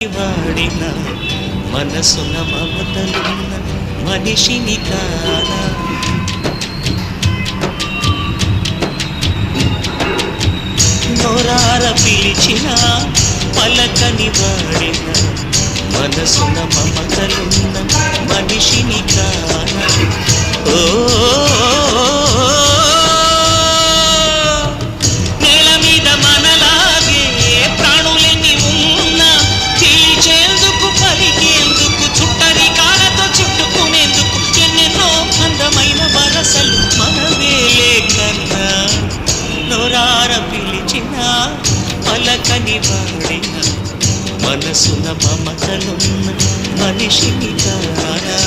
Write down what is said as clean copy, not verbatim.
వాడిన మనసున మమతలున్న మనిషిని కానా నోరార పిలిచిన పలకని వాడిన మనసున మమతలున్న మనిషిని కానా ఓ పిలిచిన పలకని వాడిన మనసున మమతలున్న మనిషిని కానా